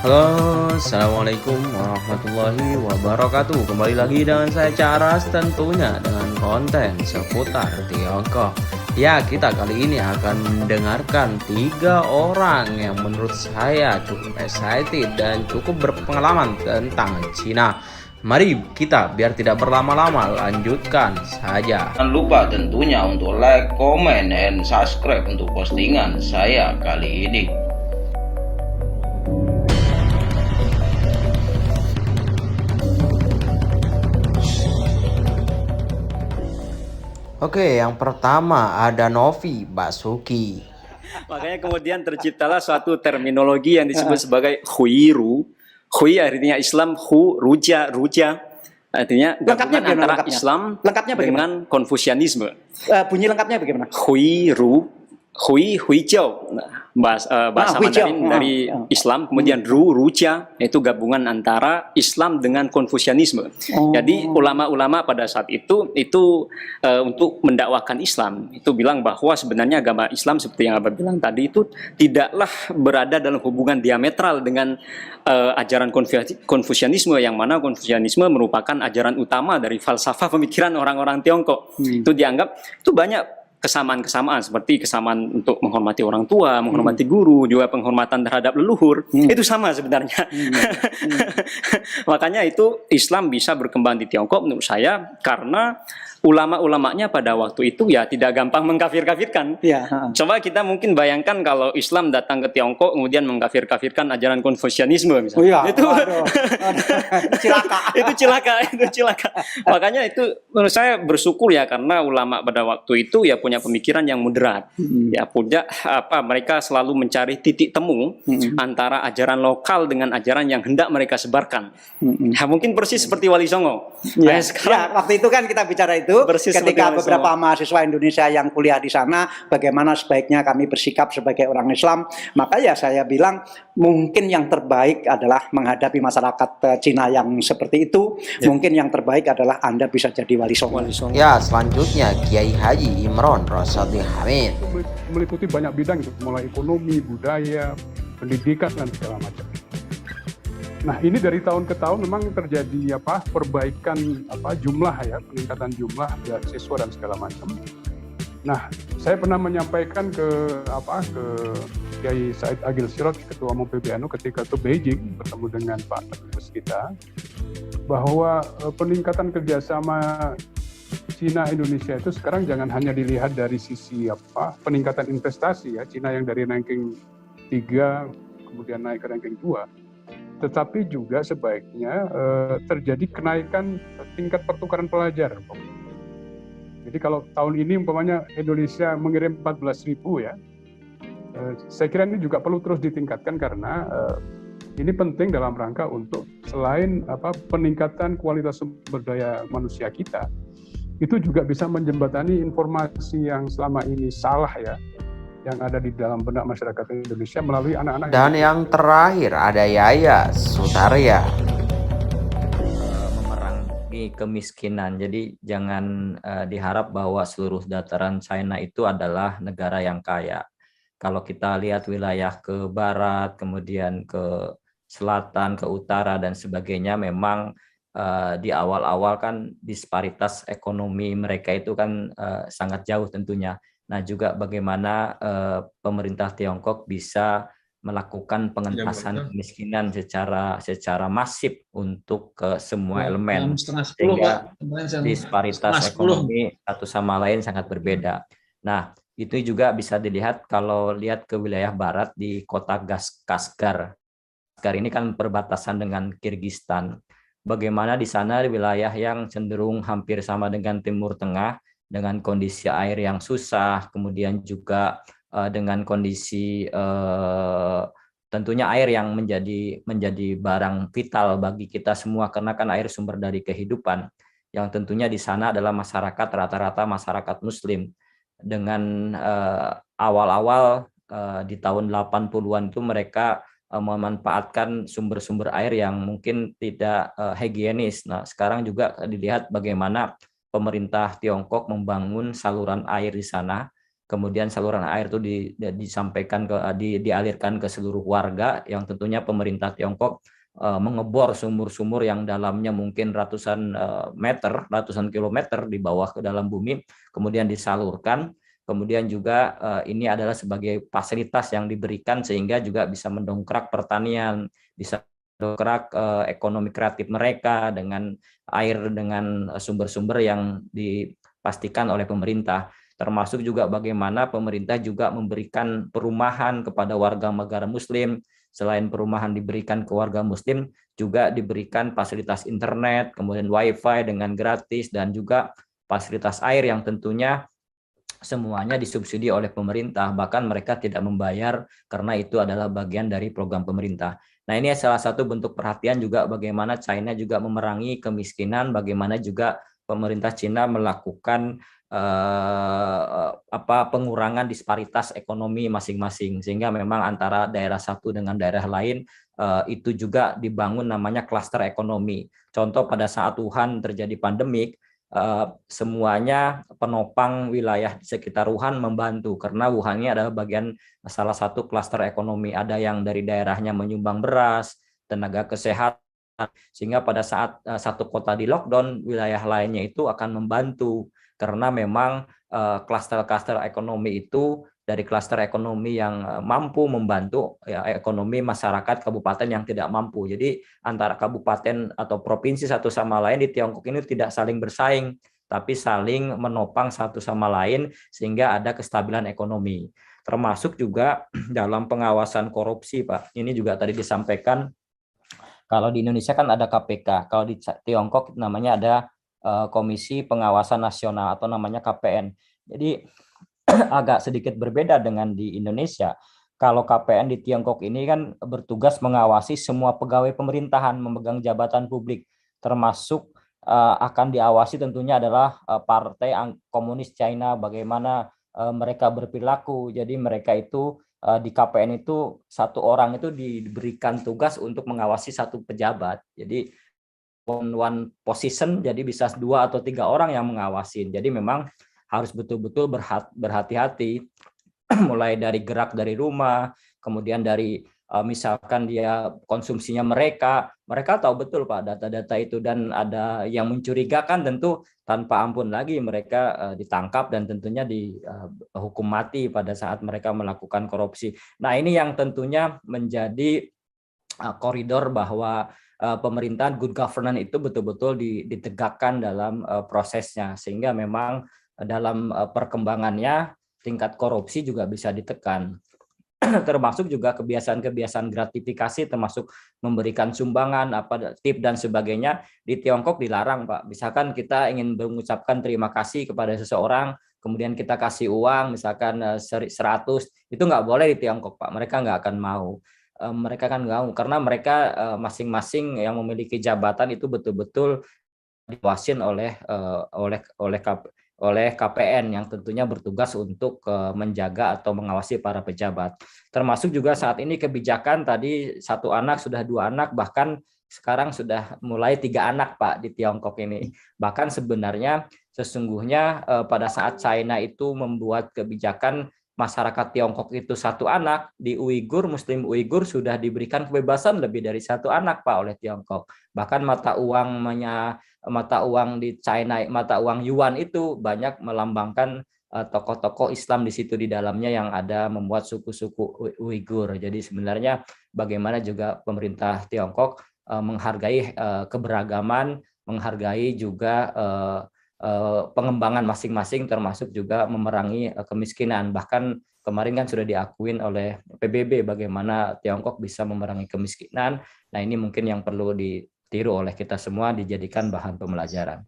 Halo, Assalamualaikum warahmatullahi wabarakatuh. Kembali lagi dengan saya Caras, tentunya dengan konten seputar Tiongkok. Ya, kita kali ini akan mendengarkan 3 orang yang menurut saya cukup excited dan cukup berpengalaman tentang Cina. Mari kita biar tidak berlama-lama lanjutkan saja. Jangan lupa tentunya untuk like, comment, and subscribe untuk postingan saya kali ini. Oke, yang pertama ada Novi Basuki. Makanya kemudian terciptalah suatu terminologi yang disebut sebagai huiru. Hui artinya Islam, ruja, artinya gabungan antara Islam dengan Konfusianisme. Bunyi lengkapnya bagaimana? Huiru, huijau. Bahasa Mandarin dari Islam, kemudian ruja itu gabungan antara Islam dengan Konfusianisme. Jadi ulama-ulama pada saat itu untuk mendakwakan Islam itu bilang bahwa sebenarnya agama Islam seperti yang Abah bilang tadi itu tidaklah berada dalam hubungan diametral dengan ajaran Konfusianisme, yang mana Konfusianisme merupakan ajaran utama dari falsafah pemikiran orang-orang Tiongkok. Itu dianggap itu banyak kesamaan-kesamaan, seperti kesamaan untuk menghormati orang tua, menghormati guru, juga penghormatan terhadap leluhur. Itu sama sebenarnya. Makanya itu Islam bisa berkembang di Tiongkok menurut saya karena ulama-ulamanya pada waktu itu ya tidak gampang mengkafir-kafirkan. Coba kita mungkin bayangkan kalau Islam datang ke Tiongkok kemudian mengkafir-kafirkan ajaran Konfusianisme misalnya. Itu cilaka. Makanya itu menurut saya bersyukur ya, karena ulama pada waktu itu ya punya pemikiran yang moderat. Ya punya mereka selalu mencari titik temu antara ajaran lokal dengan ajaran yang hendak mereka sebarkan. Ya, mungkin persis seperti Wali Songo. Waktu itu kan kita bicara itu ketika beberapa mahasiswa Indonesia yang kuliah di sana, bagaimana sebaiknya kami bersikap sebagai orang Islam. Maka ya saya bilang mungkin yang terbaik adalah menghadapi masyarakat Cina yang seperti itu. Mungkin yang terbaik adalah Anda bisa jadi Wali Songo. Ya, selanjutnya Kiai Haji Imron Rosadi Hamid. Meliputi banyak bidang itu, mulai ekonomi, budaya, pendidikan dan segala macam. Nah, ini dari tahun ke tahun memang terjadi perbaikan jumlah ya, peningkatan jumlah siswa dan segala macam. Nah, saya pernah menyampaikan ke Kiai Said Agil Sirot, Ketua Umum PBNU, ketika itu Beijing bertemu dengan Pak Dubes kita, bahwa peningkatan kerjasama Cina Indonesia itu sekarang jangan hanya dilihat dari sisi peningkatan investasi ya, Cina yang dari ranking 3 kemudian naik ke ranking 2. Tetapi juga sebaiknya terjadi kenaikan tingkat pertukaran pelajar. Jadi kalau tahun ini umpamanya Indonesia mengirim 14.000 ya, saya kira ini juga perlu terus ditingkatkan karena ini penting dalam rangka untuk selain peningkatan kualitas sumber daya manusia kita, itu juga bisa menjembatani informasi yang selama ini salah ya, yang ada di dalam benak masyarakat Indonesia melalui anak-anak. Dan yang terakhir ada Yaya Sutarya. Memerangi kemiskinan. Jadi jangan diharap bahwa seluruh dataran China itu adalah negara yang kaya. Kalau kita lihat wilayah ke barat, kemudian ke selatan, ke utara dan sebagainya, memang di awal-awal kan disparitas ekonomi mereka itu kan sangat jauh tentunya. Nah, juga bagaimana pemerintah Tiongkok bisa melakukan pengentasan kemiskinan secara masif untuk ke semua elemen, sehingga disparitas ekonomi satu sama lain sangat berbeda. Nah, itu juga bisa dilihat kalau lihat ke wilayah barat di kota Kashgar. Kashgar ini kan perbatasan dengan Kirgistan. Bagaimana di sana di wilayah yang cenderung hampir sama dengan Timur Tengah, dengan kondisi air yang susah, kemudian juga dengan kondisi tentunya air yang menjadi barang vital bagi kita semua, karena kan air sumber dari kehidupan, yang tentunya di sana adalah masyarakat rata-rata masyarakat Muslim. Dengan awal-awal di tahun 80-an itu mereka memanfaatkan sumber-sumber air yang mungkin tidak higienis. Nah, sekarang juga dilihat bagaimana pemerintah Tiongkok membangun saluran air di sana kemudian saluran air itu disampaikan dialirkan ke seluruh warga, yang tentunya pemerintah Tiongkok mengebor sumur-sumur yang dalamnya mungkin ratusan meter, ratusan kilometer di bawah ke dalam bumi, kemudian disalurkan. Kemudian juga ini adalah sebagai fasilitas yang diberikan sehingga juga bisa mendongkrak pertanian, bisa mendongkrak ekonomi kreatif mereka dengan air, dengan sumber-sumber yang dipastikan oleh pemerintah. Termasuk juga bagaimana pemerintah juga memberikan perumahan kepada warga negara Muslim. Selain perumahan diberikan ke warga Muslim, juga diberikan fasilitas internet, kemudian wifi dengan gratis, dan juga fasilitas air yang tentunya semuanya disubsidi oleh pemerintah, bahkan mereka tidak membayar karena itu adalah bagian dari program pemerintah. Nah, ini salah satu bentuk perhatian juga bagaimana China juga memerangi kemiskinan, bagaimana juga pemerintah Cina melakukan pengurangan disparitas ekonomi masing-masing, sehingga memang antara daerah satu dengan daerah lain itu juga dibangun namanya klaster ekonomi. Contoh pada saat Wuhan terjadi pandemik, semuanya penopang wilayah di sekitar Wuhan membantu karena Wuhan ini adalah bagian salah satu klaster ekonomi. Ada yang dari daerahnya menyumbang beras, tenaga kesehatan, sehingga pada saat satu kota di lockdown, wilayah lainnya itu akan membantu karena memang klaster-klaster ekonomi itu dari klaster ekonomi yang mampu membantu ya, ekonomi masyarakat kabupaten yang tidak mampu. Jadi antara kabupaten atau provinsi satu sama lain di Tiongkok ini tidak saling bersaing, tapi saling menopang satu sama lain sehingga ada kestabilan ekonomi. Termasuk juga dalam pengawasan korupsi, Pak. Ini juga tadi disampaikan, kalau di Indonesia kan ada KPK, kalau di Tiongkok namanya ada Komisi Pengawasan Nasional atau namanya KPN. Jadi agak sedikit berbeda dengan di Indonesia. Kalau KPN di Tiongkok ini kan bertugas mengawasi semua pegawai pemerintahan memegang jabatan publik, termasuk akan diawasi tentunya adalah Partai Komunis China, bagaimana mereka berperilaku. Jadi mereka itu di KPN itu satu orang itu diberikan tugas untuk mengawasi satu pejabat. Jadi one position, jadi bisa 2 atau 3 orang yang mengawasi. Jadi memang harus betul-betul berhati-hati, mulai dari gerak dari rumah, kemudian dari misalkan dia konsumsinya mereka tahu betul Pak data-data itu, dan ada yang mencurigakan tentu tanpa ampun lagi mereka ditangkap dan tentunya dihukum mati pada saat mereka melakukan korupsi. Nah, ini yang tentunya menjadi koridor bahwa pemerintahan good governance itu betul-betul ditegakkan dalam prosesnya, sehingga memang dalam perkembangannya tingkat korupsi juga bisa ditekan. Termasuk juga kebiasaan-kebiasaan gratifikasi, termasuk memberikan sumbangan, tip dan sebagainya. Di Tiongkok dilarang, Pak. Misalkan kita ingin mengucapkan terima kasih kepada seseorang, kemudian kita kasih uang, misalkan 100, itu nggak boleh di Tiongkok, Pak. Mereka nggak akan mau. Mereka kan nggak mau, karena mereka masing-masing yang memiliki jabatan itu betul-betul diawasin oleh KPN yang tentunya bertugas untuk menjaga atau mengawasi para pejabat. Termasuk juga saat ini kebijakan tadi 1 anak sudah 2 anak, bahkan sekarang sudah mulai 3 anak Pak di Tiongkok ini. Bahkan sebenarnya sesungguhnya pada saat China itu membuat kebijakan masyarakat Tiongkok itu 1 anak, di Uighur, Muslim Uighur sudah diberikan kebebasan lebih dari 1 anak Pak oleh Tiongkok. Bahkan mata uang di China, mata uang yuan itu banyak melambangkan tokoh-tokoh Islam di situ di dalamnya yang ada membuat suku-suku Uighur. Jadi sebenarnya bagaimana juga pemerintah Tiongkok menghargai keberagaman, menghargai juga pengembangan masing-masing, termasuk juga memerangi kemiskinan. Bahkan kemarin kan sudah diakuin oleh PBB bagaimana Tiongkok bisa memerangi kemiskinan. Nah, ini mungkin yang perlu ditiru oleh kita semua, dijadikan bahan pembelajaran.